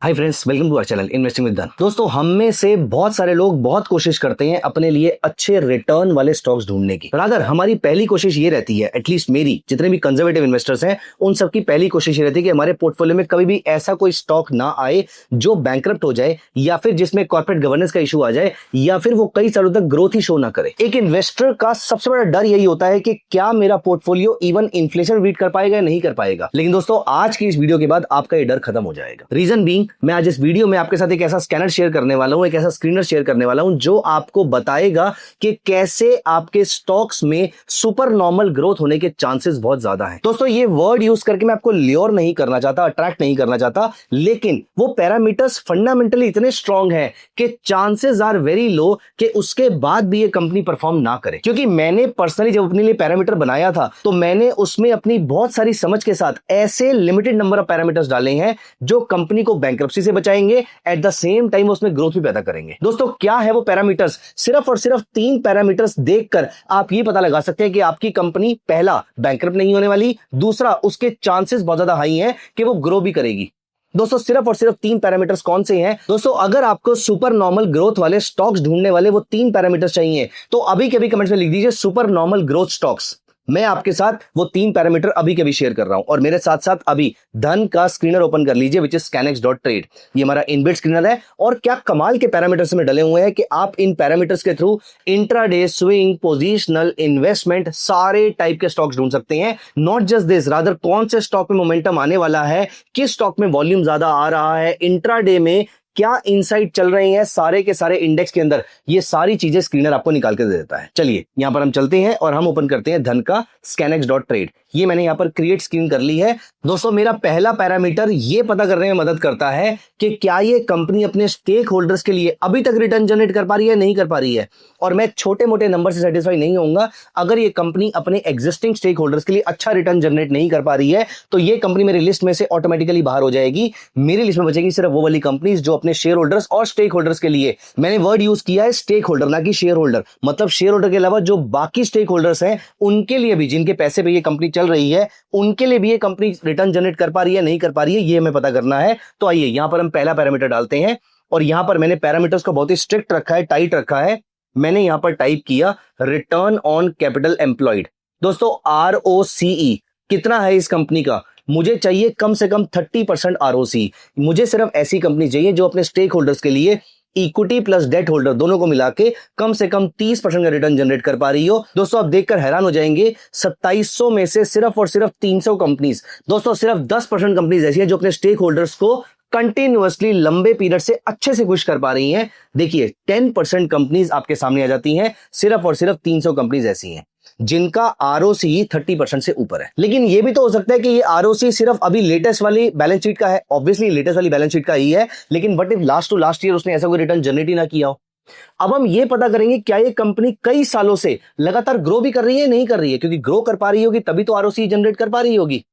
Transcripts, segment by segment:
Hi friends, welcome to our channel investing with Dhan. दोस्तों, हम में से बहुत सारे लोग बहुत कोशिश करते हैं अपने लिए अच्छे रिटर्न वाले स्टॉक्स ढूंढने की। रादर हमारी पहली कोशिश ये रहती है, एटलीस्ट मेरी, जितने भी कंजर्वेटिव इन्वेस्टर्स हैं उन सबकी पहली कोशिश ये रहती है कि हमारे पोर्टफोलियो में कभी भी ऐसा कोई स्टॉक ना आए जो बैंकरप्ट हो जाए, या फिर जिसमें कॉर्पोरेट गवर्नेंस का इशू आ जाए, या फिर वो कई सालों तक ग्रोथ ही शो ना करे। एक इन्वेस्टर का सबसे बड़ा डर यही होता है कि क्या मेरा पोर्टफोलियो इवन इन्फ्लेशन बीट कर पाएगा या नहीं कर पाएगा। लेकिन दोस्तों, आज की इस वीडियो के बाद आपका ये डर खत्म हो जाएगा। रीजन बीइंग, मैं आज इस वीडियो में आपके साथ एक ऐसा स्कैनर शेयर करने वाला हूं, एक ऐसा स्क्रीनर शेयर करने वाला हूं जो आपको बताएगा कि कैसे आपके स्टॉक्स में सुपर नॉर्मल ग्रोथ होने के चांसेस बहुत ज्यादा हैं। दोस्तों, ये वर्ड यूज करके मैं आपको ल्योर नहीं करना चाहता, अट्रैक्ट नहीं करना चाहता, लेकिन वो पैरामीटर्स फंडामेंटली इतने स्ट्रांग हैं कि चांसेस आर वेरी लो कि उसके बाद भी ये कंपनी परफॉर्म ना करे। क्योंकि मैंने पर्सनली जब अपने लिए पैरामीटर बनाया था तो मैंने उसमें अपनी बहुत सारी समझ के साथ ऐसे लिमिटेड नंबर ऑफ पैरामीटर्स डाले हैं जो कंपनी को बैंकरप्सी से बचाएंगे, एट द सेम टाइम उसमें ग्रोथ भी पैदा करेंगे। दोस्तों, क्या है वो पैरामीटर्स? सिर्फ और सिर्फ 3 पैरामीटर्स देखकर आप ये पता लगा सकते हैं कि आपकी कंपनी, पहला, बैंकरप्ट नहीं होने वाली, दूसरा, उसके चांसेस बहुत ज्यादा हाई हैं कि वो ग्रो भी करेगी। दोस्तों, सिर्फ और सिर्फ 3 पैरामीटर्स कौन से हैं? दोस्तों, अगर आपको सुपर नॉर्मल ग्रोथ वाले स्टॉक्स ढूंढने वाले वो 3 पैरामीटर्स चाहिए तो अभी के अभी कमेंट्स में लिख दीजिए सुपर नॉर्मल ग्रोथ स्टॉक्स। मैं आपके साथ वो 3 पैरामीटर अभी के भी शेयर कर रहा हूं, और मेरे साथ साथ अभी धन का स्क्रीनर ओपन कर लीजिए, विच इज scanex.trade। ये हमारा इनबिल्ट स्क्रीनर है, और क्या कमाल के पैरामीटर्स में डले हुए हैं कि आप इन पैरामीटर्स के through intraday, swing, positional, investment, सारे टाइप के स्टॉक्स ढूंढ सकते हैं। नॉट जस्ट दिस, रादर कौन से स्टॉक में मोमेंटम आने वाला है, किस स्टॉक में वॉल्यूम ज्यादा आ रहा है, इंट्राडे में क्या इनसाइट चल रही है सारे के सारे इंडेक्स के अंदर, ये सारी चीजें स्क्रीनर आपको निकाल के दे देता है। चलिए यहां पर हम चलते हैं और हम ओपन करते हैं धन का scanex.trade। ये मैंने यहां पर क्रिएट स्क्रीन कर ली है। दोस्तों, मेरा पहला पैरामीटर ये पता करने में मदद करता है कि क्या ये कंपनी अपने स्टेक होल्डर्स के लिए अभी तक रिटर्न जनरेट कर पा रही है, नहीं कर पा रही है। और मैं छोटे मोटे नंबर से सेटिस्फाई नहीं होऊंगा। अगर ये कंपनी अपने एग्जिस्टिंग स्टेक होल्डर्स के लिए अच्छा रिटर्न जनरेट नहीं कर पा रही है तो ये कंपनी मेरी लिस्ट में से ऑटोमेटिकली बाहर हो जाएगी। मेरी लिस्ट में बचेगी सिर्फ वो वाली कंपनीज जो अपने शेयर होल्डर्स और स्टेक होल्डर्स के लिए, मैंने वर्ड यूज किया है स्टेक होल्डर, ना कि शेयर होल्डर, मतलब शेयर होल्डर के अलावा जो बाकी स्टेक होल्डर्स हैं उनके लिए भी, जिनके पैसे पे ये कंपनी चल रही है, उनके लिए भी ये कंपनी रिटर्न जनरेट कर पा रही है, नहीं कर पा रही है, ये हमें पता करना है। तो आइए यहां पर हम पहला पैरामीटर डालते हैं, और यहां पर मैंने पैरामीटर्स को बहुत ही स्ट्रिक्ट रखा है, टाइट रखा है। मैंने यहां पर टाइप किया रिटर्न ऑन कैपिटल एम्प्लॉयड। दोस्तों, ROCE कितना है इस कंपनी का? मुझे चाहिए कम से कम 30% ROCE। मुझे सिर्फ ऐसी कंपनी चाहिए जो अपने स्टेक होल्डर्स के लिए इक्विटी प्लस डेट होल्डर दोनों को मिला के कम से कम 30% का रिटर्न जनरेट कर पा रही हो। दोस्तों, आप देखकर हैरान हो जाएंगे, 2700 में से सिर्फ और सिर्फ 300 कंपनीज, दोस्तों सिर्फ 10% कंपनीज ऐसी हैं जो अपने स्टेक होल्डर्स को कंटिन्यूअसली लंबे पीरियड से अच्छे से खुश कर पा रही हैं। देखिए, 10% कंपनीज आपके सामने आ जाती हैं, सिर्फ और सिर्फ 300 कंपनीज ऐसी हैं जिनका ROCE 30% से ऊपर है। लेकिन यह भी तो हो सकता है कि ये ROCE सिर्फ अभी लेटेस्ट वाली बैलेंस शीट का है। ऑब्वियसली लेटेस्ट वाली बैलेंस शीट का ही है, लेकिन what if last to last year उसने ऐसा कोई रिटर्न जनरेट ही ना किया हो। अब हम ये पता करेंगे क्या ये कंपनी कई सालों से लगातार ग्रो भी कर रही है, नहीं कर रही है, क्योंकि ग्रो कर पा रही होगी तभी तो ROCE जनरेट कर पा रही होगी।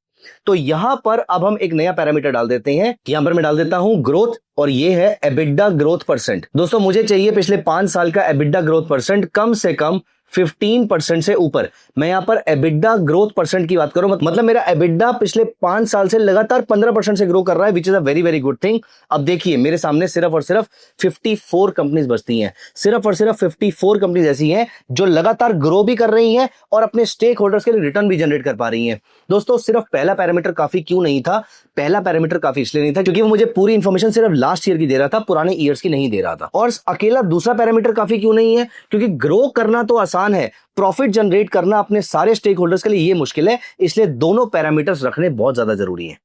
तो यहां पर अब हम एक नया पैरामीटर डाल देते हैं। यहां पर मैं डाल देता हूं ग्रोथ, और ये है EBITDA ग्रोथ परसेंट। दोस्तों, मुझे चाहिए पिछले 5 साल का EBITDA ग्रोथ परसेंट कम से कम 15% से ऊपर। मैं यहां पर EBITDA ग्रोथ परसेंट की बात करूं, मतलब मेरा EBITDA पिछले 5 साल से लगातार 15% से ग्रो कर रहा है, which is a very very good thing. अब देखिए, मेरे सामने सिर्फ और सिर्फ 54 कंपनीज बचती हैं। सिर्फ और सिर्फ 54 कंपनीज ऐसी हैं जो लगातार ग्रो भी कर रही हैं और अपने स्टेक होल्डर्स के लिए रिटर्न भी जनरेट कर पा रही हैं। दोस्तों, सिर्फ पहला पैरामीटर काफी क्यों नहीं था? पहला पैरामीटर काफी इसलिए नहीं था क्योंकि वो मुझे पूरी इंफॉर्मेशन सिर्फ लास्ट ईयर की दे रहा था, पुराने ईयर्स की नहीं दे रहा था। और अकेला दूसरा पैरामीटर काफी क्यों नहीं है? क्योंकि ग्रो करना तो आसान है, प्रॉफिट जनरेट करना अपने सारे स्टेक होल्डर्स के लिए ये मुश्किल है। इसलिए दोनों पैरामीटर्स रखने बहुत ज्यादा जरूरी है।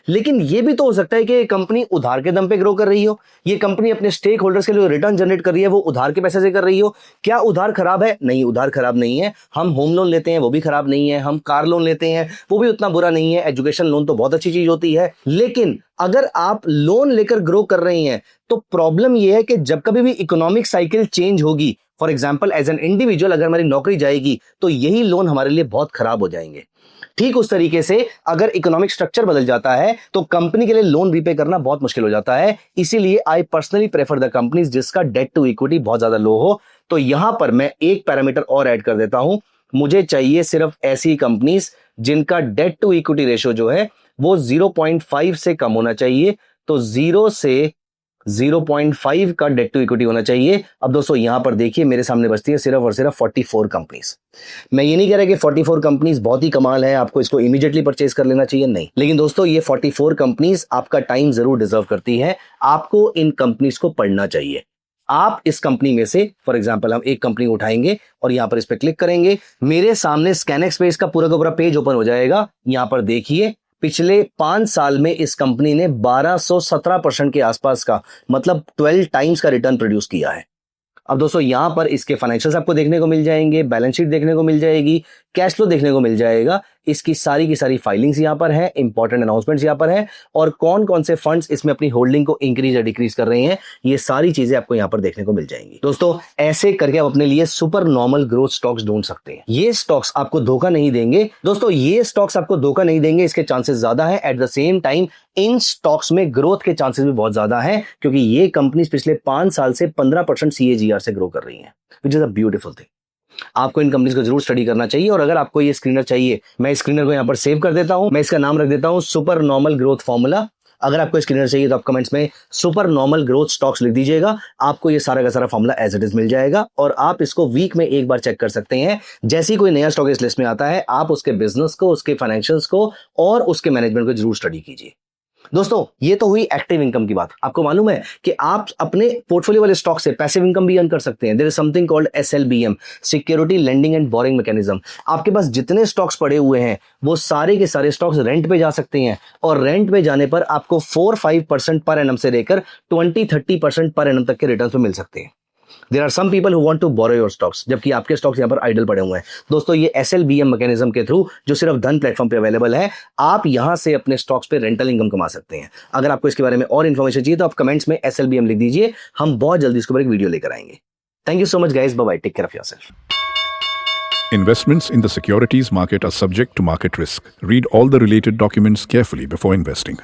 लेकिन यह भी तो हो सकता है कि कंपनी उधार के दम पे ग्रो कर रही हो, ये कंपनी अपने स्टेक होल्डर्स के लिए रिटर्न जनरेट कर रही है वो उधार के पैसे से कर रही हो। क्या उधार खराब है? नहीं, उधार खराब नहीं है। हम होम लोन लेते हैं, वो भी खराब नहीं है। हम कार लोन लेते हैं, वो भी उतना बुरा नहीं है। एजुकेशन लोन तो बहुत अच्छी चीज होती है। लेकिन अगर आप लोन लेकर ग्रो कर रही हैं तो प्रॉब्लम यह है कि जब कभी भी इकोनॉमिक साइकिल चेंज होगी, for example as an individual अगर हमारी नौकरी जाएगी तो यही लोन हमारे लिए बहुत खराब हो जाएंगे। ठीक उस तरीके से अगर इकोनॉमिक स्ट्रक्चर बदल जाता है तो कंपनी के लिए लोन रीपे करना बहुत मुश्किल हो जाता है। इसीलिए I personally prefer the companies जिसका डेट टू इक्विटी बहुत ज्यादा लो हो। तो यहां पर मैं एक पैरामीटर और ऐड कर देता हूं, मुझे चाहिए सिर्फ ऐसी कंपनीज जिनका डेट टू इक्विटी रेशियो जो है वो 0.5 से कम होना चाहिए। तो 0 से 0.5 का डेट टू इक्विटी होना चाहिए। अब दोस्तों यहां पर देखिए मेरे सामने बचती है सिर्फ और सिर्फ 44 कंपनीज। मैं ये नहीं कह रहा कि 44 कंपनीज बहुत ही कमाल है, आपको इसको इमीडिएटली परचेज कर लेना चाहिए, नहीं। लेकिन दोस्तों ये 44 कंपनीज आपका टाइम जरूर डिजर्व करती है। आपको इन कंपनीज को पढ़ना चाहिए। आप इस कंपनी में से फॉर एग्जांपल हम एक कंपनी उठाएंगे और यहां पर इस पे क्लिक करेंगे, मेरे सामने स्कैनएक्स पे इसका पूरा का पूरा पेज ओपन हो जाएगा। यहां पर देखिए पिछले 5 साल में इस कंपनी ने 1217% के आसपास का, मतलब 12 टाइम्स का रिटर्न प्रोड्यूस किया है। अब दोस्तों यहां पर इसके फाइनेंशियल्स आपको देखने को मिल जाएंगे, बैलेंस शीट देखने को मिल जाएगी, कैश फ्लो देखने को मिल जाएगा, इसकी सारी की सारी फाइलिंग्स यहां पर है, इंपॉर्टेंट अनाउंसमेंट्स यहां पर है, और कौन कौन से फंड्स इसमें अपनी होल्डिंग को इंक्रीज या डिक्रीज कर रहे हैं, ये सारी चीजें आपको यहां पर देखने को मिल जाएंगी। दोस्तों ऐसे करके आप अपने लिए सुपर नॉर्मल ग्रोथ स्टॉक्स ढूंढ सकते हैं। ये स्टॉक्स आपको धोखा नहीं देंगे दोस्तों, ये स्टॉक्स आपको धोखा नहीं देंगे, इसके चांसेस ज्यादा है। At the same time in stocks में ग्रोथ के चांसेस भी बहुत ज्यादा है, क्योंकि ये कंपनीज पिछले 5 साल से 15% CAGR से ग्रो कर रही हैं, which is a beautiful thing. आपको इन कंपनीज को जरूर स्टडी करना चाहिए। और अगर आपको ये स्क्रीनर चाहिए, मैं स्क्रीनर को यहां पर सेव कर देता हूं, मैं इसका नाम रख देता हूं सुपर नॉर्मल ग्रोथ फॉर्मूला। अगर आपको स्क्रीनर चाहिए तो आप कमेंट्स में सुपर नॉर्मल ग्रोथ स्टॉक्स लिख दीजिएगा, आपको ये सारा का सारा फॉर्मूला एज इट इज मिल जाएगा, और आप इसको वीक में एक बार चेक कर सकते हैं। जैसे ही कोई नया स्टॉक इस लिस्ट में आता है, आप उसके बिजनेस को, उसके फाइनेंशियल्स को और उसके मैनेजमेंट को जरूर स्टडी कीजिए। दोस्तों ये तो हुई एक्टिव इनकम की बात। आपको मालूम है कि आप अपने पोर्टफोलियो वाले स्टॉक से पैसिव इनकम भी अर्न कर सकते हैं। There is something called SLBM, security lending and borrowing mechanism. आपके पास जितने स्टॉक्स पड़े हुए हैं वो सारे के सारे स्टॉक्स रेंट पे जा सकते हैं, और रेंट पे जाने पर आपको 4-5% पर एनम से लेकर 20-30% पर एनम तक के रिटर्न पे मिल सकते हैं। There are some people who want to borrow your stocks, जबकि आपके स्टॉक्स यहां पर आइडल पड़े हुए हैं। दोस्तों ये SLBM मैकेनिज्म के थ्रू, जो सिर्फ धन प्लेटफॉर्म पे अवेलेबल है, आप यहां से अपने स्टॉक्स पे रेंटल इनकम कमा सकते हैं। अगर आपको इसके बारे में और इन्फॉर्मेशन चाहिए तो आप कमेंट्स में SLBM लिख दीजिए, हम बहुत जल्दी इसके ऊपर एक वीडियो लेकर आएंगे। Thank you so much guys, bye bye, take care of yourself. Investments in the securities market are subject to market risk. Read all the related documents carefully before investing.